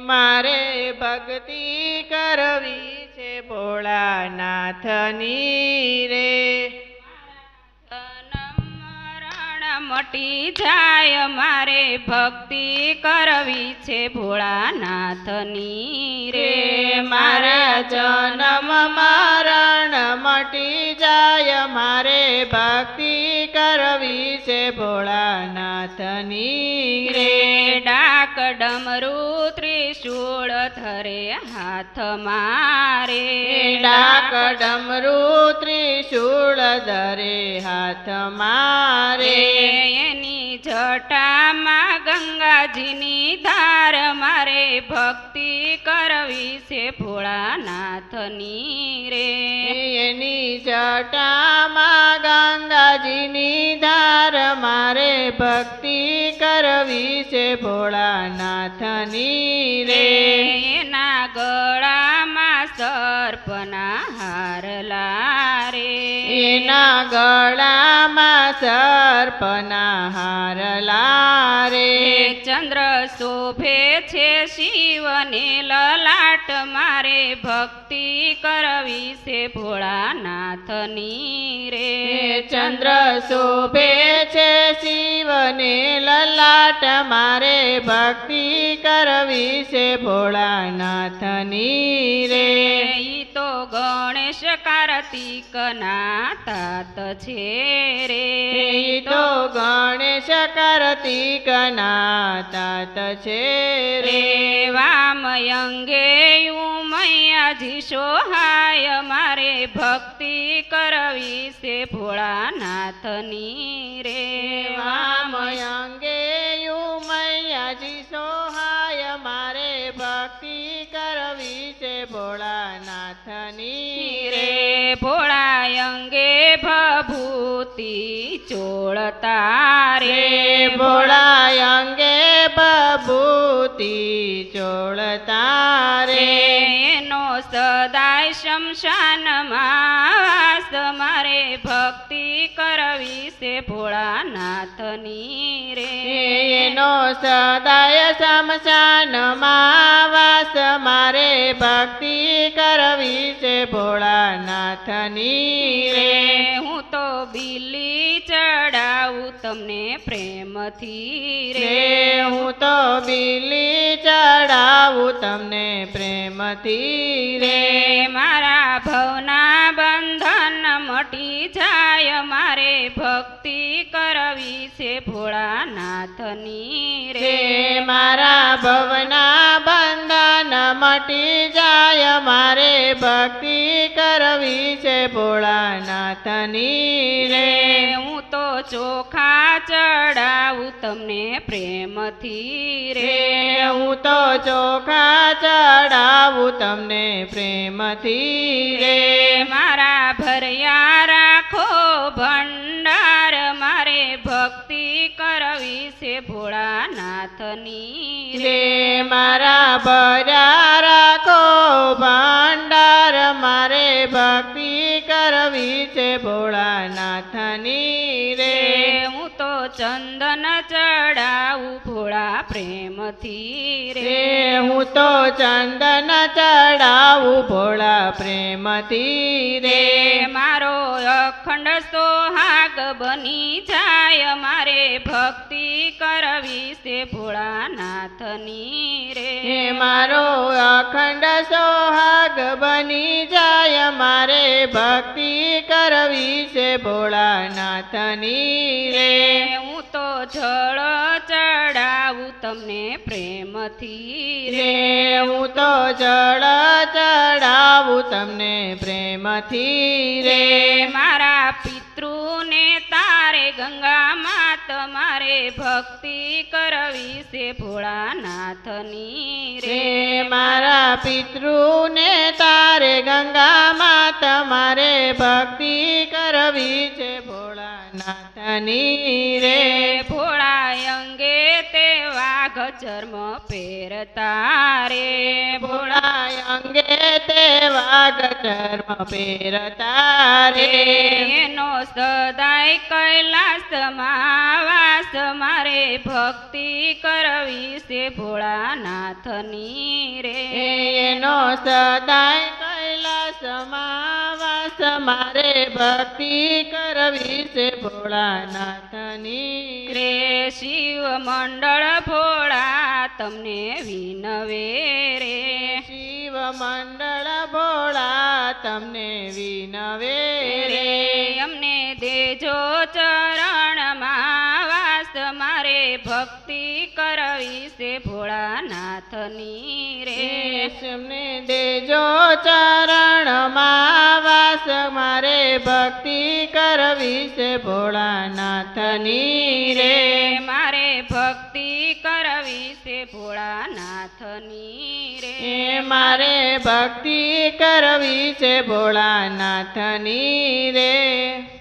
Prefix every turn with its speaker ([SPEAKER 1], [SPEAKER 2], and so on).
[SPEAKER 1] મારે ભક્તિ કરવી છે ભોળાનાથની રે.
[SPEAKER 2] મટી જાય મારે ભક્તિ કરવી છે ભોળાનાથની રે.
[SPEAKER 1] મારા જન્મ મરણ મટી જાય મારે ભક્તિ કરવી છે ભોળાનાથની રે.
[SPEAKER 2] ડાક ડમરૂ ત્રિશૂળ ધરે હાથ મારે.
[SPEAKER 1] ડાક ડમરૂ ત્રિશૂળ ધરે હાથ મારે.
[SPEAKER 2] એની જટામાં ગંગાજીની ધાર મારે ભક્તિ કરવી છે ભોળાનાથની રે.
[SPEAKER 1] એની જટામાં ગંગાજીની ધાર મારે ભક્તિ કરવી છે ભોળાનાથની રે.
[SPEAKER 2] એના ગળામાં સર્પના હાર લારે.
[SPEAKER 1] એના ગળામાં સર્પના હાર લારે.
[SPEAKER 2] ચંદ્ર શોભે છે શિવને લલાટ મારે ભક્તિ કરવી છે ભોળાનાથની રે.
[SPEAKER 1] ચંદ્ર શોભે છે શિવને લલાટ મારે ભક્તિ કરવી છે ભોળાનાથની રે.
[SPEAKER 2] ઈ તો ગણેશ કાર્તિકના તાત છે રે.
[SPEAKER 1] ઈ તો ગણેશ કાર્તિકના તાત છે રે.
[SPEAKER 2] વામયંગે ઉમૈયાજી સોહાય મારે ભક્તિ કરવી છે ભોળાનાથની રે.
[SPEAKER 1] વામયંગે ઉમૈયાજી સોહાય મારે ભક્તિ કરવી છે ભોળાનાથની રે.
[SPEAKER 2] ભોળાયંગે ભભૂતિ ચોળતા રે.
[SPEAKER 1] ભોળાયંગે ભભૂતિ ચોળતા રે.
[SPEAKER 2] એનો સદાય શમશાનમાં વાસ મારે ભક્તિ કરવી છે ભોળાનાથની રે.
[SPEAKER 1] એનો સદાય શમશાનમાં વાસ મારે ભક્તિ કરવી છે ભોળાનાથની રે.
[SPEAKER 2] હું તો બિલી ચડાવું તમને પ્રેમથી રે.
[SPEAKER 1] હું તો બિલી ચડાવું તમને પ્રેમથી રે.
[SPEAKER 2] મારા ભવના બંધન મટી જાય મારે ભક્તિ કરવી છે ભોળાનાથની રે.
[SPEAKER 1] મારા ભવના બંધન મટી જાય મારે ભક્તિ કરવી છે ભોળાનાથની રે.
[SPEAKER 2] હું તો ચોખા ચડાવું તમને પ્રેમથી રે.
[SPEAKER 1] હું તો ચોખા ચડાવું તમને પ્રેમથી રે.
[SPEAKER 2] મારા ભર્યા રાખો ભંડાર મારે ભક્તિ કરવી છે ભોળાનાથની રે.
[SPEAKER 1] મારા ભર્યા રાખો ભંડાર મારે ભક્તિ કરવી છે ભોળાનાથની રે.
[SPEAKER 2] હું તો ચંદન ચડાવું ભોળા પ્રેમથી રે.
[SPEAKER 1] હું તો ચંદન ચડાવું ભોળા પ્રેમથી રે.
[SPEAKER 2] મારો અખંડ સોહાગ બની જાય મારે ભક્તિ કરવી છે ભોળાનાથની રે.
[SPEAKER 1] મારો અખંડ સોહાગ બની જાય મારે ભક્તિ કરવી છે ભોળાનાથની રે.
[SPEAKER 2] હું તો જળ ચડાવું તમને પ્રેમથી રે.
[SPEAKER 1] હું તો જળ ચડાવું તમને પ્રેમથી રે.
[SPEAKER 2] મારા પિતૃને તારે ગંગા માત મારે ભક્તિ કરવી છે ભોળાનાથની રે.
[SPEAKER 1] મારા પિતૃને તારે ગંગા માત મારે ભક્તિ કરવી છે ભોળાનાથની રે.
[SPEAKER 2] ભોળા અંગે તે વાઘ ગચર્મ પહેરતા રે
[SPEAKER 1] ભોળા અંગે તે વાઘ ચર્મ પહેરતા રે
[SPEAKER 2] એનો સદાય કૈલાસમાં વાસ મારે ભક્તિ કરવી છે ભોળાનાથની રે
[SPEAKER 1] એનો સદાય કૈલાસમાં વાસ મારે ભક્તિ કરવી છે ભોળાનાથની
[SPEAKER 2] રે શિવ મંડળ ભોળા તમને વિનવે રે
[SPEAKER 1] શિવ મંડળ ભોળા તમને વિનવે રે
[SPEAKER 2] અમને દેજો ચરણમાં વાસ મારે ભક્તિ કરવી છે ભોળાનાથની રે
[SPEAKER 1] તમને દેજો ચરણમાં વાસ મારે ભક્તિ કરવી છે ભોળાનાથની રે
[SPEAKER 2] મારે ભક્તિ કરવી છે ભોળાનાથની રે
[SPEAKER 1] મારે ભક્તિ કરવી છે ભોળાનાથની રે